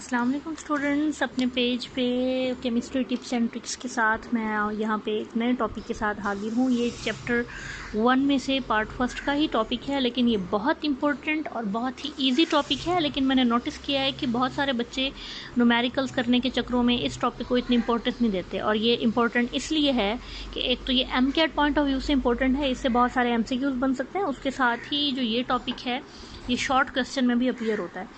अस्सलाम वालेकुम स्टूडेंट्स, अपने पेज पे केमिस्ट्री टिप्स एंड ट्रिक्स के साथ मैं यहाँ पे एक नए टॉपिक के साथ हाजिर हूँ। ये चैप्टर 1 में से पार्ट फर्स्ट का ही टॉपिक है, लेकिन ये बहुत इंपॉर्टेंट और बहुत ही इजी टॉपिक है। लेकिन मैंने नोटिस किया है कि बहुत सारे बच्चे न्यूमेरिकल्स करने के चक्रों में इस टॉपिक को इतनी इंपॉर्टेंस नहीं देते, और ये इंपॉर्टेंट इसलिए है कि एक तो ये MCAT पॉइंट ऑफ व्यू से इंपॉर्टेंट है, इससे बहुत सारे MCQs बन सकते हैं। उसके साथ ही जो ये टॉपिक है ये शॉर्ट क्वेश्चन में भी अपीयर होता है।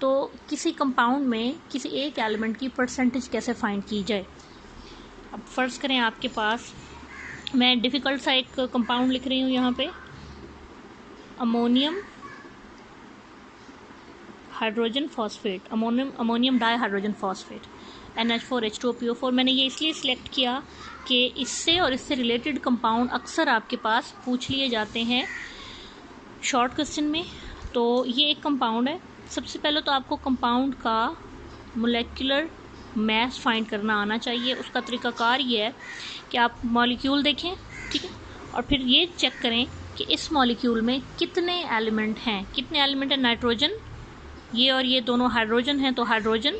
तो किसी कंपाउंड में किसी एक एलिमेंट की परसेंटेज कैसे फाइंड की जाए। अब फर्ज करें आपके पास, मैं डिफ़िकल्ट सा एक कंपाउंड लिख रही हूँ यहाँ पे, ammonium hydrogen phosphate, ammonium di hydrogen phosphate NH4H2PO4। मैंने ये इसलिए सिलेक्ट किया कि इससे और इससे रिलेटेड कंपाउंड अक्सर आपके पास पूछ लिए जाते हैं शॉर्ट क्वेश्चन में। तो ये एक कंपाउंड है। सबसे पहले तो आपको कंपाउंड का मोलेक्युलर मास फाइंड करना आना चाहिए। उसका तरीकाकार ये है कि आप मॉलिक्यूल देखें, ठीक है, और फिर ये चेक करें कि इस मॉलिक्यूल में कितने एलिमेंट हैं। कितने एलिमेंट हैं? नाइट्रोजन, ये और ये दोनों हाइड्रोजन हैं, तो हाइड्रोजन,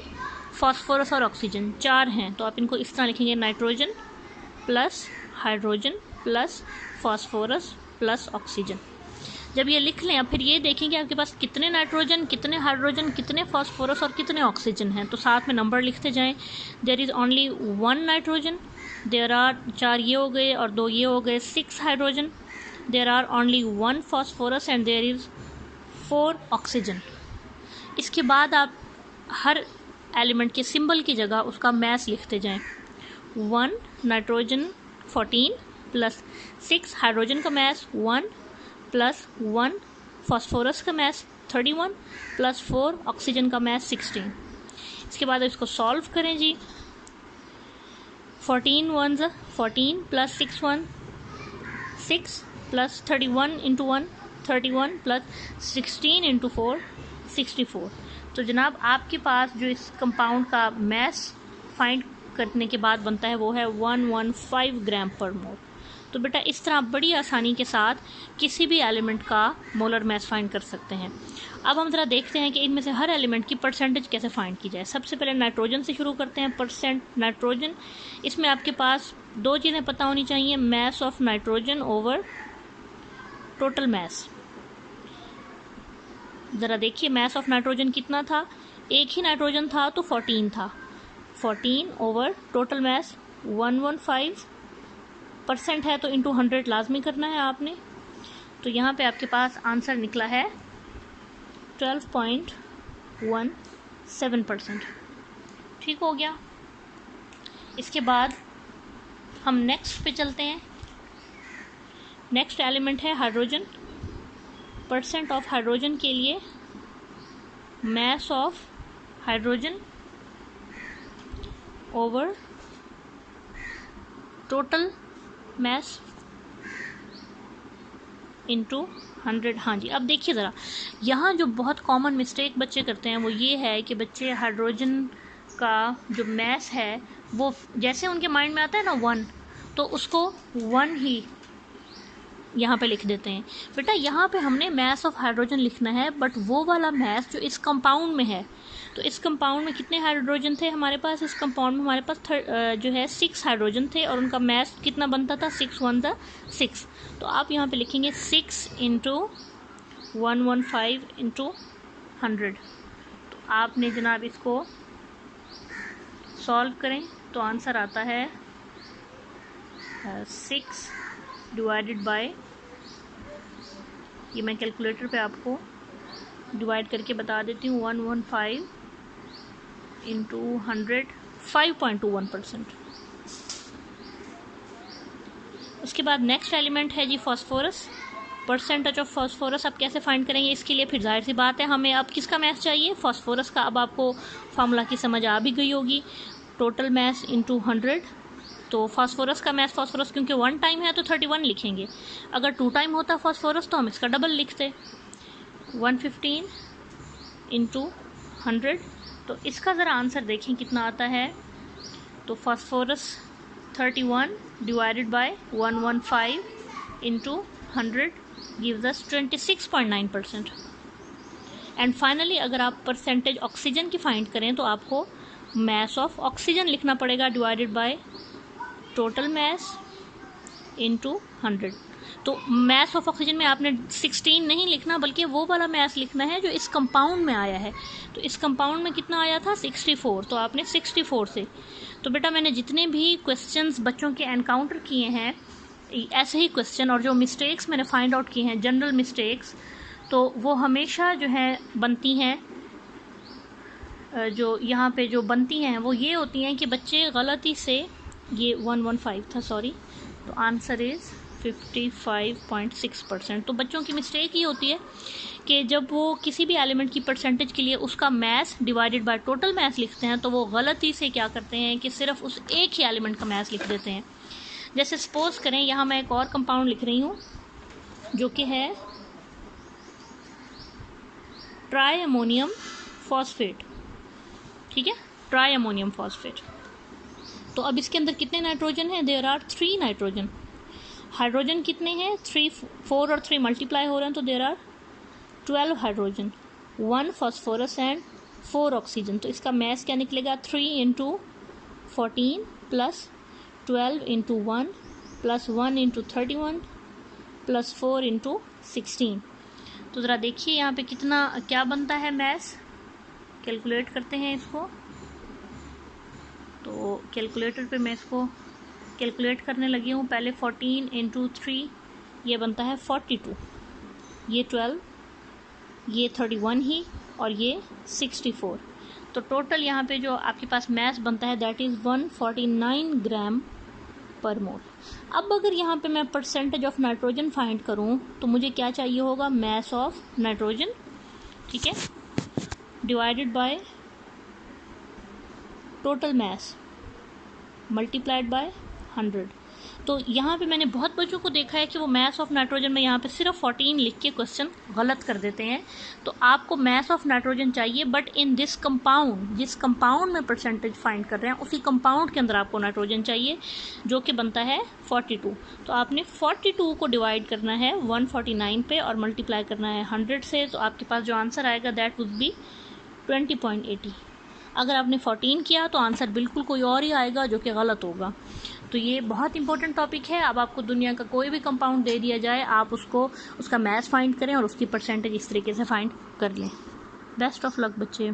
फॉस्फोरस और ऑक्सीजन 4 हैं। तो आप इनको इस तरह लिखेंगे, nitrogen plus hydrogen plus phosphorus plus oxygen. जब ये लिख लें, अब फिर ये देखेंगे आपके पास कितने नाइट्रोजन, कितने हाइड्रोजन, कितने फॉस्फोरस और कितने ऑक्सीजन हैं। तो साथ में नंबर लिखते जाएं। There is only 1 nitrogen, there are 4 ये हो गए और 2 ये हो गए, 6 hydrogen, there are only 1 phosphorus and there is 4 oxygen. इसके बाद आप हर एलिमेंट के सिंबल की जगह उसका मास लिखते जाएं। 1 नाइट्रोजन 14 प्लस 6 हाइड्रोजन का मास 1 प्लस 1 फॉस्फोरस का मास 31 प्लस 4 ऑक्सीजन का मास 16। इसके बाद इसको सॉल्व करें जी। 14 1 14 plus 6 1 6 plus 31 into 1 31 plus 16 into 4 64। तो जनाब आपके पास जो इस कंपाउंड का मास फाइंड करने के बाद बनता है वो है 115 ग्राम पर मोल। तो बेटा इस तरह आप बड़ी आसानी के साथ किसी भी एलिमेंट का मोलर मास फाइंड कर सकते हैं। अब हम ज़रा देखते हैं कि इनमें से हर एलिमेंट की परसेंटेज कैसे फाइंड की जाए। सबसे पहले नाइट्रोजन से शुरू करते हैं। परसेंट नाइट्रोजन, इसमें आपके पास 2 चीज़ें पता होनी चाहिए, mass of nitrogen over total mass. ज़रा देखिए मास ऑफ नाइट्रोजन कितना था, एक ही नाइट्रोजन था तो 14 था, 14 ओवर टोटल मास 115 परसेंट है तो इंटू 100 लाजमी करना है आपने। तो यहाँ पे आपके पास आंसर निकला है 12.17%। ठीक हो गया। इसके बाद हम नेक्स्ट पे चलते हैं। नेक्स्ट एलिमेंट है हाइड्रोजन। परसेंट ऑफ हाइड्रोजन के लिए mass of hydrogen over total mass into 100। हाँ जी, अब देखिए ज़रा, यहाँ जो बहुत कॉमन मिस्टेक बच्चे करते हैं वो ये है कि बच्चे हाइड्रोजन का जो मास है वो जैसे उनके माइंड में आता है ना 1, तो उसको 1 ही यहाँ पे लिख देते हैं। बेटा यहाँ पे हमने मास ऑफ हाइड्रोजन लिखना है, बट वो वाला मास जो इस कंपाउंड में है। तो इस कंपाउंड में कितने हाइड्रोजन थे हमारे पास? इस कंपाउंड में हमारे पास जो है 6 हाइड्रोजन थे, और उनका मास कितना बनता था? 6 1 6। तो आप यहाँ पे लिखेंगे 6 इंटू 115 इंटू 100। तो आपने जनाब इसको सॉल्व करें तो आंसर आता है 6 डिवाइडेड बाय, ये मैं कैलकुलेटर पे आपको डिवाइड करके बता देती हूँ, 115 इंटू 100 5.21%। उसके बाद नेक्स्ट एलिमेंट है जी फॉस्फोरस। परसेंटेज ऑफ फॉस्फोरस आप कैसे फाइंड करेंगे? इसके लिए फिर जाहिर सी बात है हमें अब किसका मास चाहिए? फॉस्फोरस का। अब आपको फार्मूला की समझ आ भी गई होगी, टोटल मास इंटू 100। तो फास्फोरस का मास, फास्फोरस क्योंकि 1 टाइम है तो 31 लिखेंगे। अगर 2 टाइम होता फास्फोरस तो हम इसका डबल लिखते, 115 इंटू 100। तो इसका ज़रा आंसर देखें कितना आता है। तो phosphorus 31 divided by 115 into 100 gives us 26.9%। And finally अगर आप परसेंटेज ऑक्सीजन की फाइंड करें तो आपको मास ऑफ ऑक्सीजन लिखना पड़ेगा divided by total mass into 100। तो मास ऑफ ऑक्सीजन में आपने 16 नहीं लिखना, बल्कि वो वाला मास लिखना है जो इस कंपाउंड में आया है। तो इस कंपाउंड में कितना आया था 64, तो आपने 64 से। तो बेटा मैंने जितने भी क्वेश्चंस बच्चों के एनकाउंटर किए हैं ऐसे ही क्वेश्चन, और जो मिस्टेक्स मैंने फाइंड आउट किए हैं जनरल मिस्टेक्स, तो वो हमेशा जो है बनती हैं, जो यहाँ पे जो बनती हैं वो ये होती हैं कि बच्चे गलती से, ये 115 था सॉरी, तो आंसर इज़ 55.6%। तो बच्चों की मिस्टेक ये होती है कि जब वो किसी भी एलिमेंट की परसेंटेज के लिए उसका mass divided by total mass लिखते हैं तो वो गलती से क्या करते हैं कि सिर्फ उस एक ही एलिमेंट का मास लिख देते हैं। जैसे सपोज करें यहाँ मैं एक और कंपाउंड लिख रही हूँ जो कि है ट्राई अमोनियम फॉस्फेट, ठीक है, ट्राई अमोनियम फॉस्फेट। तो अब इसके अंदर कितने नाइट्रोजन हैं? There are 3 nitrogen. हाइड्रोजन कितने हैं? 3, 4 और 3 मल्टीप्लाई हो रहे हैं तो there are 12 hydrogen, 1 phosphorus and 4 oxygen. तो इसका मास क्या निकलेगा? 3 × 14 प्लस 12 × 1 प्लस 1 × 31 प्लस 4 × 16। तो ज़रा देखिए यहाँ पे कितना क्या बनता है मास, कैलकुलेट करते हैं इसको। तो कैलकुलेटर पे मैं इसको कैलकुलेट करने लगी हूँ। पहले 14 × 3 ये बनता है 42, ये 12, ये 31 ही, और ये 64। तो टोटल यहाँ पे जो आपके पास मास बनता है दैट इज़ 149 ग्राम पर मोल। अब अगर यहाँ पे मैं परसेंटेज ऑफ नाइट्रोजन फाइंड करूँ तो मुझे क्या चाहिए होगा? मास ऑफ नाइट्रोजन, ठीक है, divided by total mass multiplied by 100। तो यहाँ पे मैंने बहुत बच्चों को देखा है कि वो मास ऑफ नाइट्रोजन में यहाँ पे सिर्फ 14 लिख के क्वेश्चन गलत कर देते हैं। तो आपको मास ऑफ नाइट्रोजन चाहिए, बट इन दिस कंपाउंड, जिस कंपाउंड में परसेंटेज फाइंड कर रहे हैं उसी कंपाउंड के अंदर आपको नाइट्रोजन चाहिए जो कि बनता है 42। तो आपने 42 को डिवाइड करना है 149 पे और मल्टीप्लाई करना है 100 से। तो आपके पास जो आंसर आएगा दैट वुड बी 20.80। अगर आपने 14 किया तो आंसर बिल्कुल कोई और ही आएगा जो कि गलत होगा। तो ये बहुत इंपॉर्टेंट टॉपिक है। अब आपको दुनिया का कोई भी कंपाउंड दे दिया जाए, आप उसको उसका मास फाइंड करें और उसकी परसेंटेज इस तरीके से फाइंड कर लें। बेस्ट ऑफ लक बच्चे।